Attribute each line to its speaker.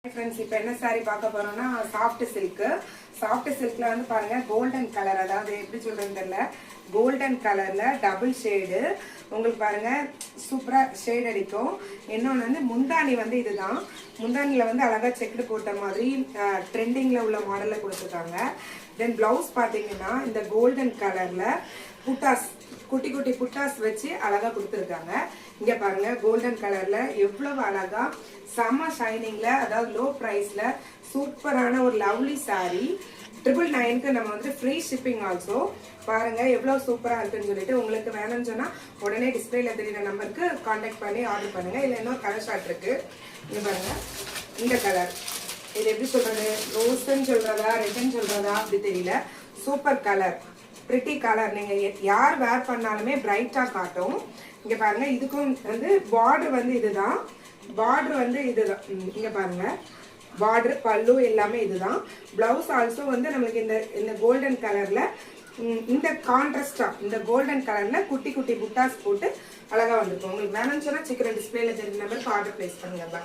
Speaker 1: Friends இப்போ என்ன sorry பார்க்க போறோம்னா சாஃப்ட் சில்க்ல வந்து பாருங்க கோல்டன் கலர் அதாவது எப்படி சொல்றதுன்னு தெரியல கோல்டன் கலர்ல டபுள் ஷேடு உங்களுக்கு பாருங்க சூப்பரா ஷேட் அடிக்கும் இன்னொன்னு வந்து முந்தானி வந்து இதுதான் முந்தானில வந்து அழகா செக்டு போட்ட மாதிரி ட்ரெண்டிங்ல உள்ள மாடல்ல கொடுத்திருக்காங்க தென் ப்ளவுஸ் பாத்தீங்கன்னா இந்த கோல்டன் கலர்ல புட்டாஸ் குட்டி குட்டி புட்டாஸ் வச்சு அழகா கொடுத்திருக்காங்க இங்க பாருங்க கோல்டன் கலர்ல எவ்வளவு அழகா செம்ம ஷைனிங்ல அதாவது லோ பிரைஸ்ல சூப்பரான ஒரு லவ்லி சாரி 999க்கு நம்ம வந்து ஃப்ரீ ஷிப்பிங் ஆல்சோ பாருங்க எவ்வளவு சூப்பரா இருக்குன்னு சொல்லிட்டு உங்களுக்கு வேணும்னு சொன்னா உடனே டிஸ்பிளேல தெரியுற நம்பருக்கு கான்டாக்ட் பண்ணி ஆர்டர் பண்ணுங்க இல்ல இன்னொரு கலர் ஷார்ட் இருக்கு இங்க பாருங்க இந்த கலர் இது எப்படி சொல்றது ரோஸ்ன்னு சொல்றதா ரெட்ன்னு சொல்றதா அப்படி தெரியல சூப்பர் கலர் பிரிட்டி கலர் நீங்க யார் வேர் பண்ணாலுமே பிரைட்டா காட்டும் இங்க பாருங்க இதுக்கும் வந்து பார்டர் வந்து இதுதான் பார்டர் வந்து இதுதான் இங்க பாருங்க பார்டர் பல்லு எல்லாமே இதுதான் பிளவுஸ் ஆல்சோ வந்து நமக்கு இந்த கோல்டன் கலர்ல இந்த கான்ட்ராஸ்டா இந்த கோல்டன் கலர்ல குட்டி குட்டி புட்டாஸ் போட்டு அழகா வந்திருக்கும் உங்களுக்கு வேணும்னு சொன்னா சீக்கிரம் டிஸ்பிளேல தெரிஞ்ச நம்பருக்கு ஆர்டர் பிளேஸ் பண்ணுங்க.